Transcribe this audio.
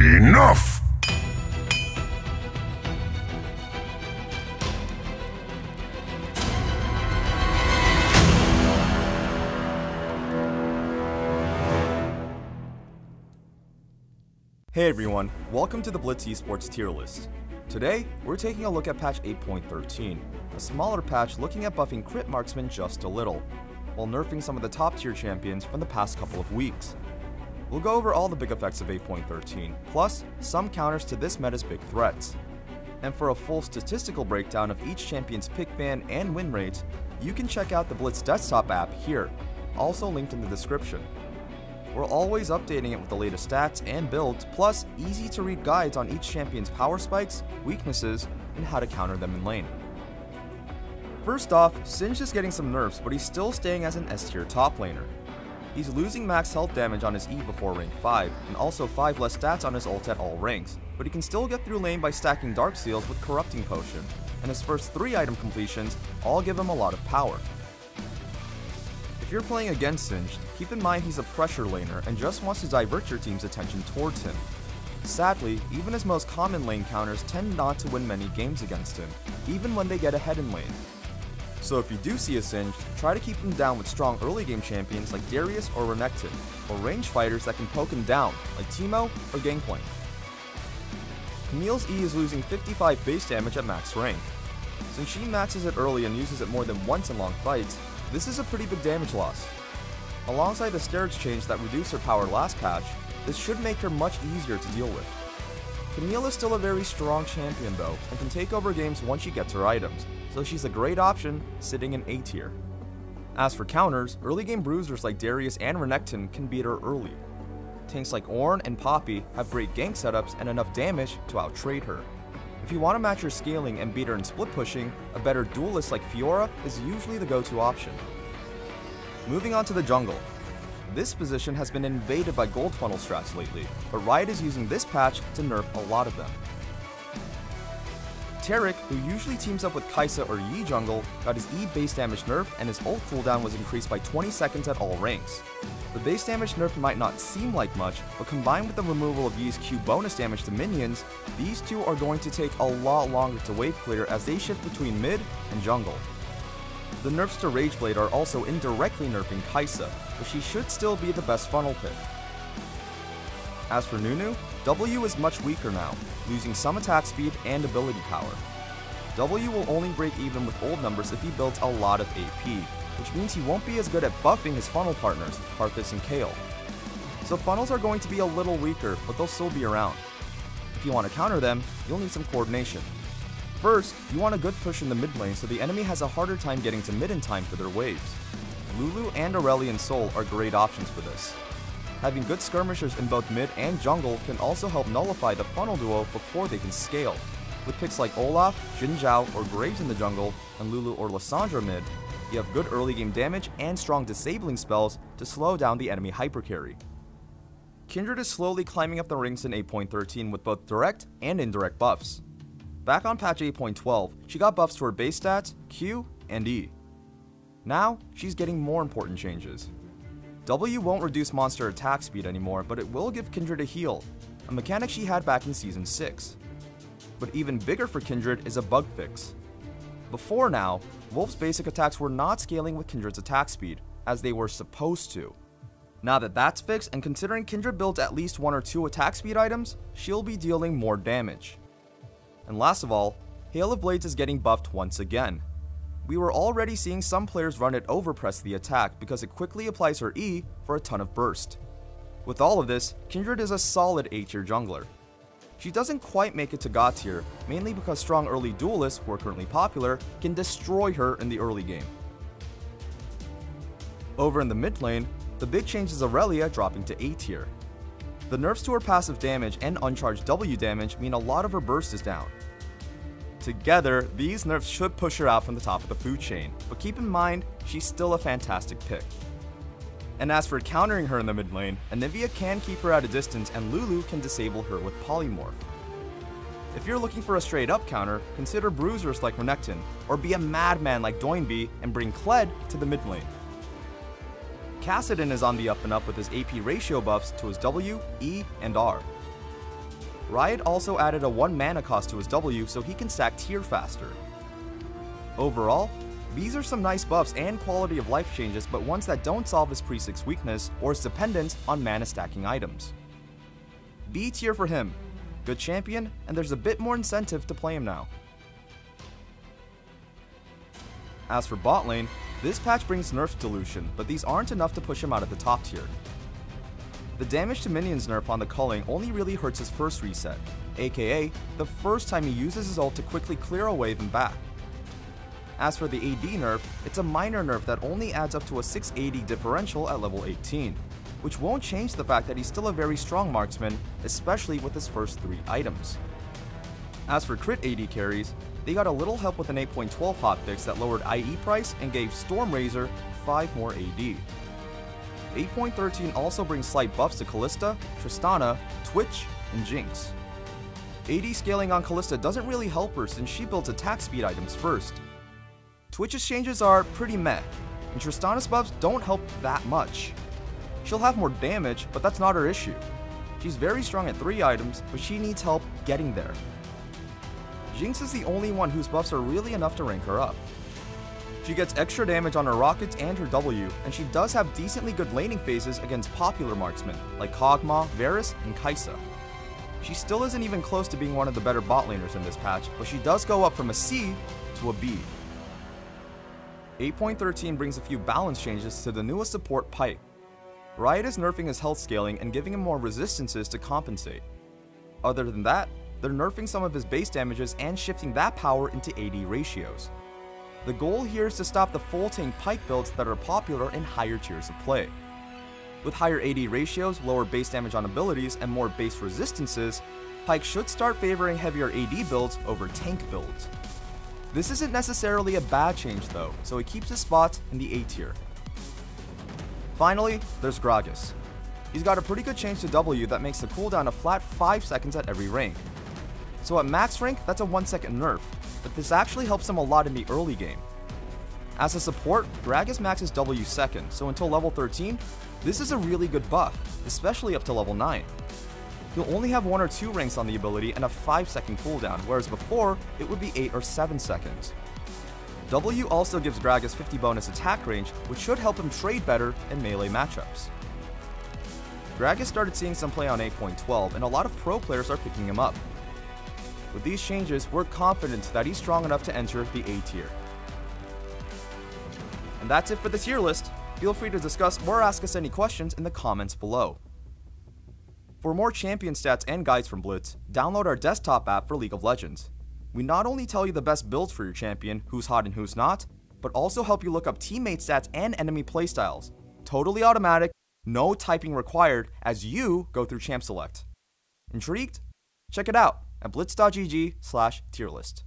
Enough! Hey everyone, welcome to the Blitz Esports tier list. Today, we're taking a look at patch 8.13, a smaller patch looking at buffing crit marksman just a little, while nerfing some of the top tier champions from the past couple of weeks. We'll go over all the big effects of 8.13, plus some counters to this meta's big threats. And for a full statistical breakdown of each champion's pick ban and win rates, you can check out the Blitz desktop app here, also linked in the description. We're always updating it with the latest stats and builds, plus easy to read guides on each champion's power spikes, weaknesses, and how to counter them in lane. First off, Singed is getting some nerfs, but he's still staying as an S tier top laner. He's losing max health damage on his E before rank 5, and also 5 less stats on his ult at all ranks, but he can still get through lane by stacking Dark Seals with Corrupting Potion, and his first 3 item completions all give him a lot of power. If you're playing against Singed, keep in mind he's a pressure laner and just wants to divert your team's attention towards him. Sadly, even his most common lane counters tend not to win many games against him, even when they get ahead in lane. So if you do see a Singed, try to keep him down with strong early game champions like Darius or Renekton, or range fighters that can poke him down like Teemo or Gangplank. Camille's E is losing 55 base damage at max rank. Since she maxes it early and uses it more than once in long fights, this is a pretty big damage loss. Alongside the steroids change that reduced her power last patch, this should make her much easier to deal with. Camille is still a very strong champion though, and can take over games once she gets her items, so she's a great option sitting in A tier. As for counters, early game bruisers like Darius and Renekton can beat her early. Tanks like Ornn and Poppy have great gank setups and enough damage to outtrade her. If you want to match her scaling and beat her in split pushing, a better duelist like Fiora is usually the go-to option. Moving on to the jungle. This position has been invaded by gold funnel strats lately, but Riot is using this patch to nerf a lot of them. Taric, who usually teams up with Kai'Sa or Yi jungle, got his E base damage nerf and his ult cooldown was increased by 20 seconds at all ranks. The base damage nerf might not seem like much, but combined with the removal of Yi's Q bonus damage to minions, these two are going to take a lot longer to wave clear as they shift between mid and jungle. The nerfs to Rageblade are also indirectly nerfing Kai'Sa, but she should still be the best funnel pick. As for Nunu, W is much weaker now, losing some attack speed and ability power. W will only break even with old numbers if he builds a lot of AP, which means he won't be as good at buffing his funnel partners, Karthus and Kayle. So funnels are going to be a little weaker, but they'll still be around. If you want to counter them, you'll need some coordination. First, you want a good push in the mid lane so the enemy has a harder time getting to mid in time for their waves. Lulu and Irelia and Sol are great options for this. Having good skirmishers in both mid and jungle can also help nullify the funnel duo before they can scale. With picks like Olaf, Xin Zhao, or Graves in the jungle, and Lulu or Lissandra mid, you have good early game damage and strong disabling spells to slow down the enemy hypercarry. Kindred is slowly climbing up the ranks in 8.13 with both direct and indirect buffs. Back on patch 8.12, she got buffs to her base stats, Q, and E. Now, she's getting more important changes. W won't reduce monster attack speed anymore, but it will give Kindred a heal, a mechanic she had back in Season 6. But even bigger for Kindred is a bug fix. Before now, Wolf's basic attacks were not scaling with Kindred's attack speed, as they were supposed to. Now that that's fixed, and considering Kindred builds at least 1 or 2 attack speed items, she'll be dealing more damage. And last of all, Hail of Blades is getting buffed once again. We were already seeing some players run it overpress the attack because it quickly applies her E for a ton of burst. With all of this, Kindred is a solid A tier jungler. She doesn't quite make it to God tier, mainly because strong early duelists, who are currently popular, can destroy her in the early game. Over in the mid lane, the big change is Irelia dropping to A tier. The nerfs to her passive damage and uncharged W damage mean a lot of her burst is down. Together, these nerfs should push her out from the top of the food chain, but keep in mind, she's still a fantastic pick. And as for countering her in the mid lane, Anivia can keep her at a distance and Lulu can disable her with Polymorph. If you're looking for a straight up counter, consider bruisers like Renekton, or be a madman like Doinby and bring Kled to the mid lane. Kassadin is on the up and up with his AP ratio buffs to his W, E, and R. Riot also added a 1 mana cost to his W so he can stack tier faster. Overall, these are some nice buffs and quality of life changes, but ones that don't solve his pre-6 weakness or is dependent on mana stacking items. B tier for him. Good champion, and there's a bit more incentive to play him now. As for bot lane, this patch brings nerfs to Lucian, but these aren't enough to push him out of the top tier. The damage to minions nerf on the culling only really hurts his first reset, aka the first time he uses his ult to quickly clear a wave and back. As for the AD nerf, it's a minor nerf that only adds up to a 680 differential at level 18, which won't change the fact that he's still a very strong marksman, especially with his first 3 items. As for crit AD carries, they got a little help with an 8.12 hotfix that lowered IE price and gave Stormrazor 5 more AD. 8.13 also brings slight buffs to Kalista, Tristana, Twitch, and Jinx. AD scaling on Kalista doesn't really help her since she builds attack speed items first. Twitch's changes are pretty meh, and Tristana's buffs don't help that much. She'll have more damage, but that's not her issue. She's very strong at 3 items, but she needs help getting there. Jinx is the only one whose buffs are really enough to rank her up. She gets extra damage on her rockets and her W, and she does have decently good laning phases against popular marksmen like Kog'Maw, Varus, and Kai'Sa. She still isn't even close to being one of the better bot laners in this patch, but she does go up from a C to a B. 8.13 brings a few balance changes to the newest support Pyke. Riot is nerfing his health scaling and giving him more resistances to compensate. Other than that, they're nerfing some of his base damages and shifting that power into AD ratios. The goal here is to stop the full tank Pyke builds that are popular in higher tiers of play. With higher AD ratios, lower base damage on abilities, and more base resistances, Pyke should start favoring heavier AD builds over tank builds. This isn't necessarily a bad change though, so it keeps his spot in the A tier. Finally, there's Gragas. He's got a pretty good change to W that makes the cooldown a flat 5 seconds at every rank. So at max rank, that's a 1 second nerf, but this actually helps him a lot in the early game. As a support, Gragas maxes W second, so until level 13, this is a really good buff, especially up to level 9. He'll only have 1 or 2 ranks on the ability and a 5 second cooldown, whereas before, it would be 8 or 7 seconds. W also gives Gragas 50 bonus attack range, which should help him trade better in melee matchups. Gragas started seeing some play on 8.12, and a lot of pro players are picking him up. With these changes, we're confident that he's strong enough to enter the A tier. And that's it for the tier list. Feel free to discuss or ask us any questions in the comments below. For more champion stats and guides from Blitz, download our desktop app for League of Legends. We not only tell you the best builds for your champion, who's hot and who's not, but also help you look up teammate stats and enemy playstyles. Totally automatic, no typing required as you go through champ select. Intrigued? Check it out at blitz.gg/tierlist.